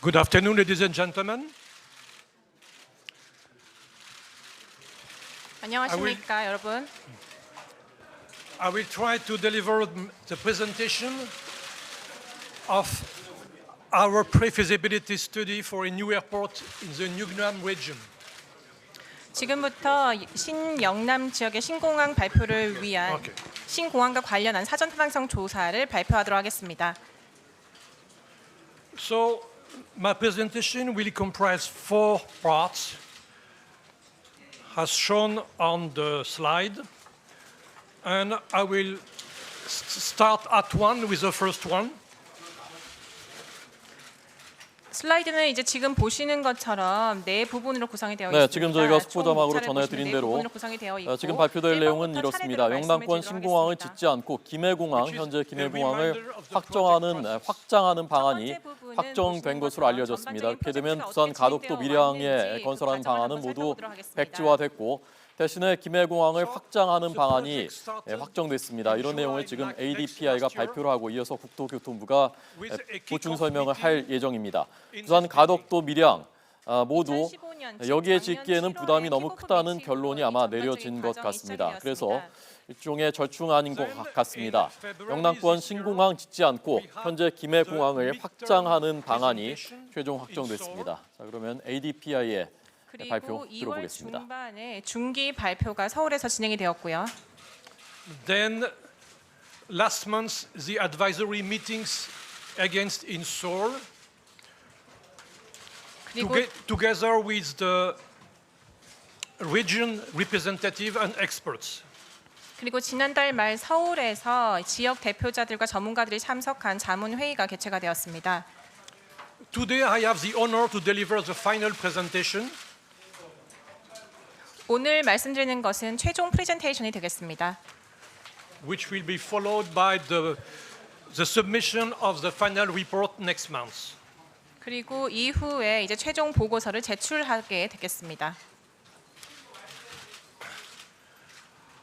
Good afternoon, ladies and gentlemen. 안녕하십니까, 여러분. I will try to deliver the presentation of our pre-feasibility study for a new airport in the Nyungnam region. 지금부터 신영남 지역의 신공항 발표를 위한 Okay. 신공항과 관련한 사전 타당성 조사를 발표하도록 하겠습니다. So my presentation will comprise 4 parts, as shown on the slide, and I will start at one with the first one. 슬라이드는 이제 지금 보시는 것처럼 네 부분으로 구성이 되어 있습니다. 네, 지금 저희가 속보자막으로 전해드린 대로 지금 발표될 내용은 이렇습니다. 영남권 신공항을 짓지 않고 김해공항, 현재 김해공항을 확장하는 방안이 확정된 것으로 알려졌습니다. 이렇게 되면 부산 가덕도 밀양에 건설하는 방안은 모두 백지화됐고 대신에 김해공항을 확장하는 방안이 확정됐습니다. 이런 내용을 지금 ADPI가 발표를 하고 이어서 국토교통부가 보충 설명을 할 예정입니다. 부산 가덕도 밀양 모두 여기에 짓기에는 부담이 너무 크다는 결론이 아마 내려진 것 같습니다. 그래서 일종의 절충안인 것 같습니다. 영남권 신공항 짓지 않고 현재 김해공항을 확장하는 방안이 최종 확정됐습니다. 자, 그러면 ADPI의 발표 그리고 2월 들어보겠습니다. 중반에 중기 발표가 서울에서 진행이 되었고요. Then last month the advisory meetings against in Seoul 그리고 together with the region representative and experts. 그리고 지난달 말 서울에서 지역 대표자들과 전문가들이 참석한 자문 회의가 개최가 되었습니다. Today I have the honor to deliver the final presentation. 오늘 말씀드리는 것은 최종 프레젠테이션이 되겠습니다. Which will be followed by the submission of the final report next month. 그리고 이후에 이제 최종 보고서를 제출하게 되겠습니다.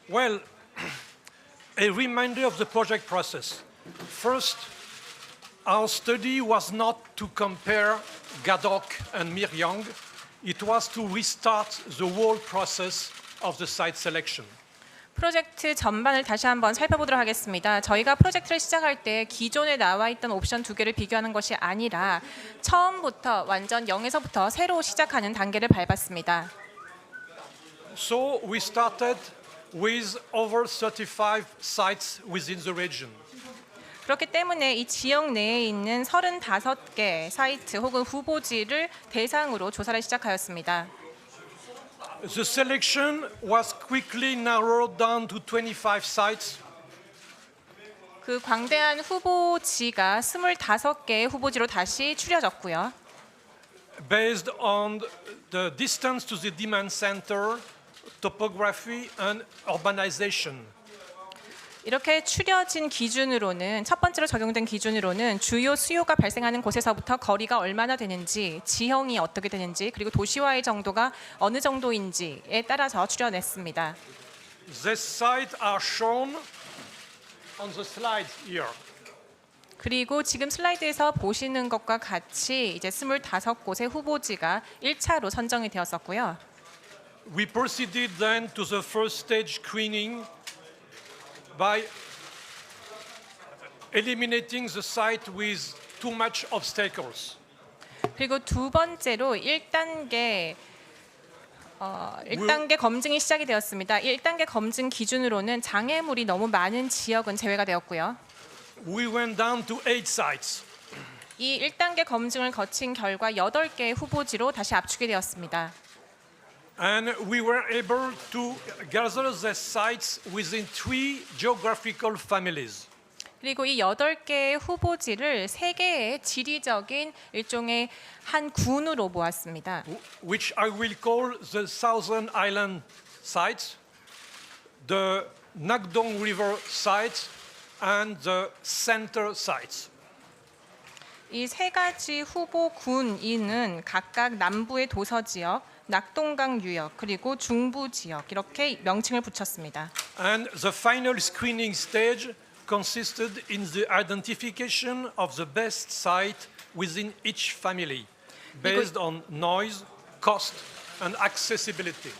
Well, a reminder of the project process. First, our study was not to compare Gadok and Miryang. It was to restart the whole process of the site selection. 프로젝트 전반을 다시 한번 살펴보도록 하겠습니다. 저희가 프로젝트를 시작할 때 기존에 나와 있던 옵션 2개를 비교하는 것이 아니라 처음부터 완전 0에서부터 새로 시작하는 단계를 밟았습니다. So we started with over 35 sites within the region. 그렇기 때문에 이 지역 내에 있는 35개 사이트 혹은 후보지를 대상으로 조사를 시작하였습니다. The selection was quickly narrowed down to 25 sites. 그 광대한 후보지가 25개의 후보지로 다시 추려졌고요. Based on the distance to the demand center, topography and urbanization. 이렇게 추려진 기준으로는 첫 번째로 적용된 기준으로는 주요 수요가 발생하는 곳에서부터 거리가 얼마나 되는지, 지형이 어떻게 되는지, 그리고 도시화의 정도가 어느 정도인지에 따라서 추려냈습니다. These sites are shown on the slide here. 그리고 지금 슬라이드에서 보시는 것과 같이 이제 25곳의 후보지가 1차로 선정이 되었었고요. We proceeded then to the first stage screening by eliminating the site with too much obstacles. 그리고 두 번째로 1단계 검증이 시작이 되었습니다. 1단계 검증 기준으로는 장애물이 너무 많은 지역은 제외가 되었고요. We went down to 8 sites. 이 1단계 검증을 거친 결과 8개의 후보지로 다시 압축이 되었습니다. And we were able to gather the sites within 3 geographical families. 그리고 이 8개의 후보지를 3개의 지리적인 일종의 한 군으로 모았습니다. Which I will call the Southern Island sites, the Nakdong River sites, and the center sites. 이 세 가지 후보 군인은 각각 남부의 도서 지역, 낙동강 유역, 그리고 중부 지역 이렇게 명칭을 붙였습니다. And the final screening stage consisted in the identification of the best site within each family based on noise, cost, and accessibility.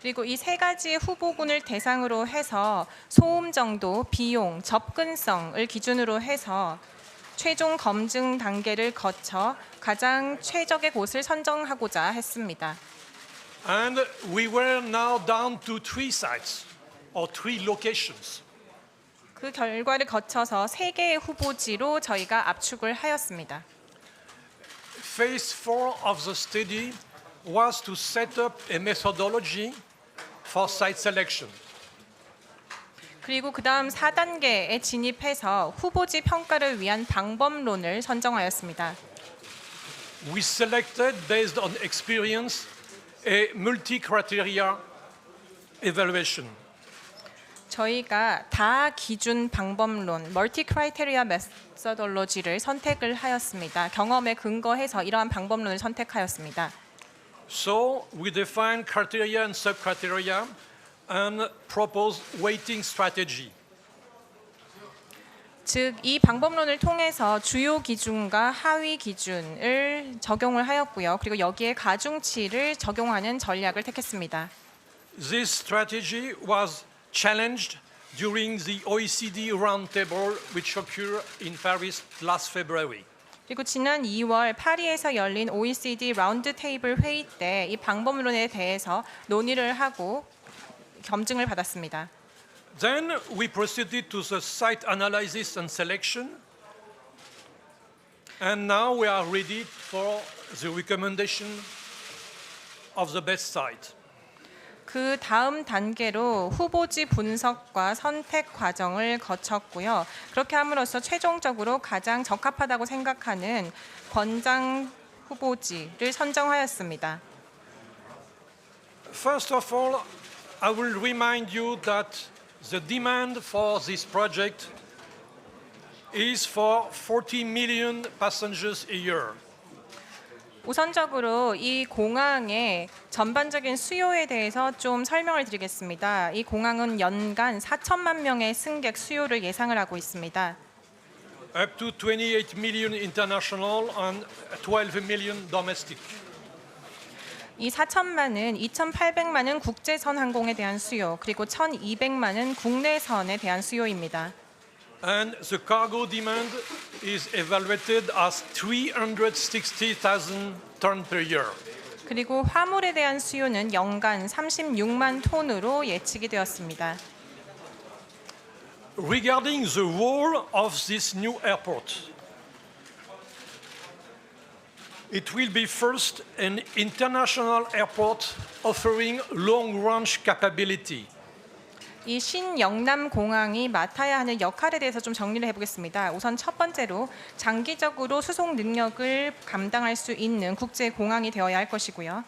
그리고 이 세 가지 후보군을 대상으로 해서 소음 정도, 비용, 접근성을 기준으로 해서 최종 검증 단계를 거쳐 가장 최적의 곳을 선정하고자 했습니다. And we were now down to 3 sites or 3 locations. 그 결과를 거쳐서 세 개의 후보지로 저희가 압축을 하였습니다. Phase 4 of the study was to set up a methodology for site selection. 그리고 그 다음 4단계에 진입해서 후보지 평가를 위한 방법론을 선정하였습니다. We selected, based on experience, a multi-criteria evaluation. 저희가 다 기준 방법론, 멀티 크라이테리아 메서돌로지를 선택을 하였습니다. 경험에 근거해서 이러한 방법론을 선택하였습니다. So we defined criteria and sub-criteria and proposed weighting strategy. 즉, 이 방법론을 통해서 주요 기준과 하위 기준을 적용을 하였고요. 그리고 여기에 가중치를 적용하는 전략을 택했습니다. This strategy was challenged during the OECD roundtable which occurred in Paris last February. 그리고 지난 2월 파리에서 열린 OECD 라운드 테이블 회의 때 이 방법론에 대해서 논의를 하고 검증을 받았습니다. Then we proceeded to the site analysis and selection. And now we are ready for the recommendation of the best site. 그 다음 단계로 후보지 분석과 선택 과정을 거쳤고요. 그렇게 함으로써 최종적으로 가장 적합하다고 생각하는 권장 후보지를 선정하였습니다. First of all, I will remind you that the demand for this project is for 40 million passengers a year. 우선적으로 이 공항의 전반적인 수요에 대해서 좀 설명을 드리겠습니다. 이 공항은 연간 4천만 명의 승객 수요를 예상을 하고 있습니다. Up to 28 million international and 12 million domestic. 이 4천만은 2,800만은 국제선 항공에 대한 수요, 그리고 1,200만은 국내선에 대한 수요입니다. And the cargo demand is evaluated as 360,000 tons per year. 그리고 화물에 대한 수요는 연간 36만 톤으로 예측이 되었습니다. Regarding the role of this new airport, it will be first an international airport offering long-range capability. 이 신영남 공항이 맡아야 하는 역할에 대해서 좀 정리를 해보겠습니다. 우선 첫 번째로 장기적으로 수송 능력을 감당할 수 있는 국제 공항이 되어야 할 것이고요.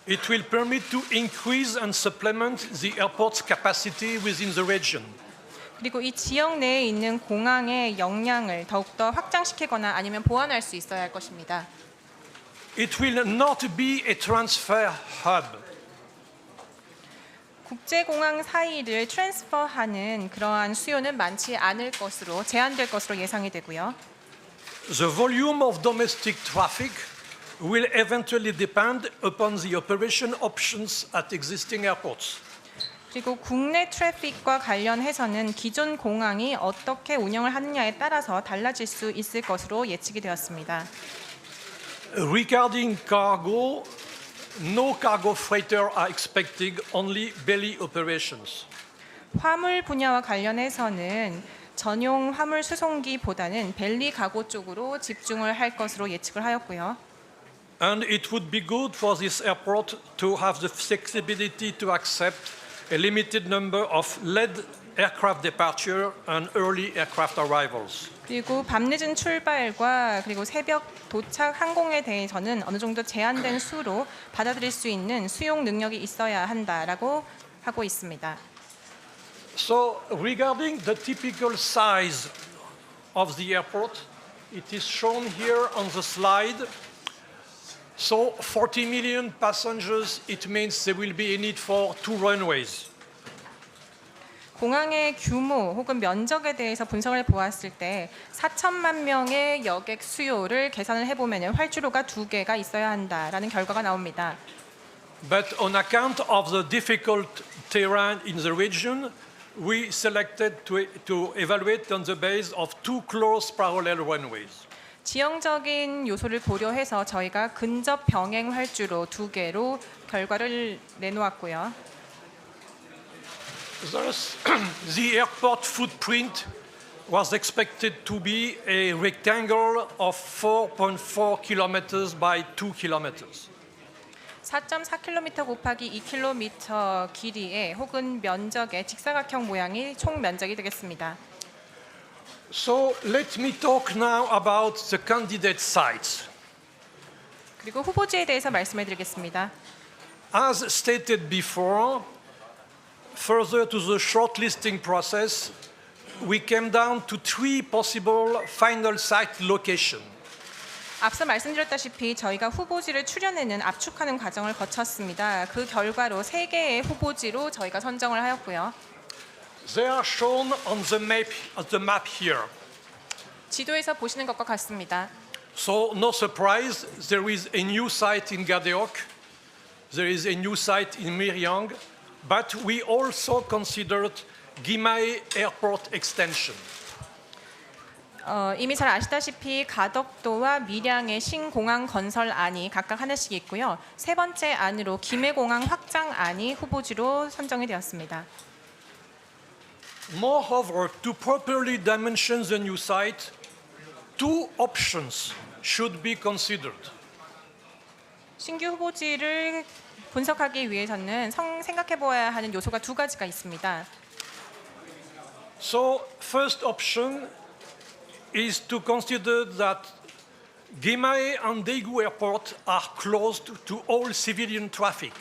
It will permit to increase and supplement the airport's capacity within the region. 그리고 이 지역 내에 있는 공항의 역량을 더욱더 확장시키거나 아니면 보완할 수 있어야 할 것입니다. It will not be a transfer hub. 국제공항 사이를 트랜스퍼하는 그러한 수요는 많지 않을 것으로 제한될 것으로 예상이 되고요. The volume of domestic traffic will eventually depend upon the operation options at existing airports. 그리고 국내 트래픽과 관련해서는 기존 공항이 어떻게 운영을 하느냐에 따라서 달라질 수 있을 것으로 예측이 되었습니다. Regarding cargo, no cargo freighter are expected, only belly operations. 화물 분야와 관련해서는 전용 화물 수송기보다는 벨리 가고 쪽으로 집중을 할 것으로 예측을 하였고요. And it would be good for this airport to have the flexibility to accept a limited number of late aircraft departure and early aircraft arrivals. 그리고 밤늦은 출발과 그리고 새벽 도착 항공에 대해서는 어느 정도 제한된 수로 받아들일 수 있는 수용 능력이 있어야 한다라고 하고 있습니다. So regarding the typical size of the airport, it is shown here on the slide. So 40 million passengers, it means there will be a need for 2 runways. 공항의 규모 혹은 면적에 대해서 분석을 보았을 때 4천만 명의 여객 수요를 계산을 해보면 활주로가 2개가 있어야 한다라는 결과가 나옵니다. But on account of the difficult terrain in the region, we selected to evaluate on the base of 2 close parallel runways. 지형적인 요소를 고려해서 저희가 근접 병행 활주로 2개로 결과를 내놓았고요. Thus, the airport footprint was expected to be a rectangle of 4.4 kilometers by 2 kilometers. 4.4km 곱하기 2km 길이의 혹은 면적의 직사각형 모양이 총 면적이 되겠습니다. So let me talk now about the candidate sites. 그리고 후보지에 대해서 말씀을 드리겠습니다. As stated before, further to the shortlisting process, we came down to 3 possible final site locations. 앞서 말씀드렸다시피 저희가 후보지를 추려내는 압축하는 과정을 거쳤습니다. 그 결과로 3개의 후보지로 저희가 선정을 하였고요. They are shown on the map here. 지도에서 보시는 것과 같습니다. So no surprise, there is a new site in Gadeok, there is a new site in Miryang, but we also considered Gimae Airport extension. 이미 잘 아시다시피 가덕도와 밀양의 신공항 건설안이 각각 하나씩 있고요. 3번째 안으로 김해공항 확장안이 후보지로 선정이 되었습니다. Moreover, to properly dimension the new site, 2 options should be considered. 신규 후보지를 분석하기 위해서는 생각해 보아야 하는 요소가 2가지가 있습니다. So, first option is to consider that Gimae and Daegu Airport are closed to all civilian traffic.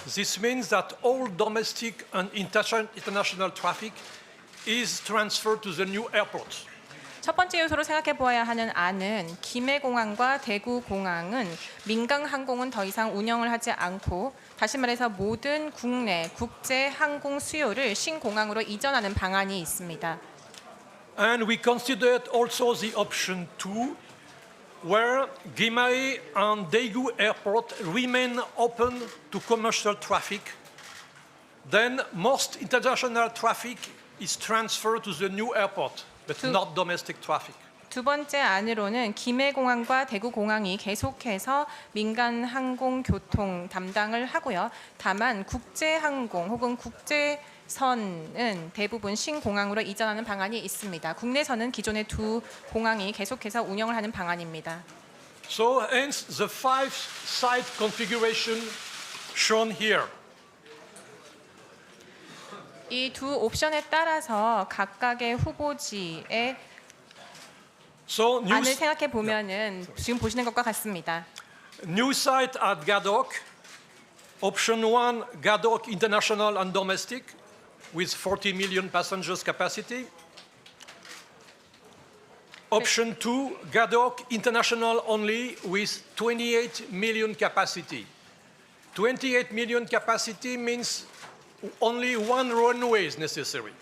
This means that all domestic and international traffic is transferred to the new airport. 첫 번째 요소로 생각해 보아야 하는 안은 김해공항과 대구공항은 민간 항공은 더 이상 운영을 하지 않고 다시 말해서 모든 국내 국제 항공 수요를 신공항으로 이전하는 방안이 있습니다. And we considered also the option 2, where Gimae and Daegu Airport remain open to commercial traffic. Then most international traffic is transferred to the new airport, but not domestic traffic. 두 번째 안으로는 김해공항과 대구공항이 계속해서 민간 항공 교통 담당을 하고요. 다만 국제항공 혹은 국제선은 대부분 신공항으로 이전하는 방안이 있습니다. 국내선은 기존의 2 공항이 계속해서 운영을 하는 방안입니다. So hence the 5 site configuration shown here. 이 2 옵션에 따라서 각각의 후보지의 So 안을 생각해 보면은 지금 보시는 것과 같습니다. new site at Gadok. Option 1, Gadok International and Domestic, with 40 million passengers capacity. Option 2, Gadok International only, with 28 million capacity. 28 million capacity means only 1 runway is necessary.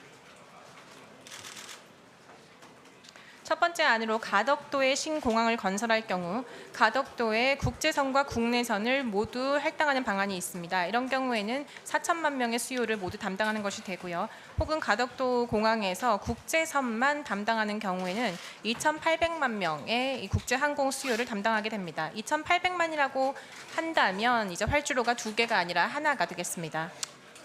첫 번째 안으로 가덕도에 신공항을 건설할 경우 가덕도의 국제선과 국내선을 모두 할당하는 방안이 있습니다. 이런 경우에는 4천만 명의 수요를 모두 담당하는 것이 되고요. 혹은 가덕도 공항에서 국제선만 담당하는 경우에는 2,800만 명의 이 국제항공 수요를 담당하게 됩니다. 2,800만이라고 한다면 이제 활주로가 2개가 아니라 하나가 되겠습니다.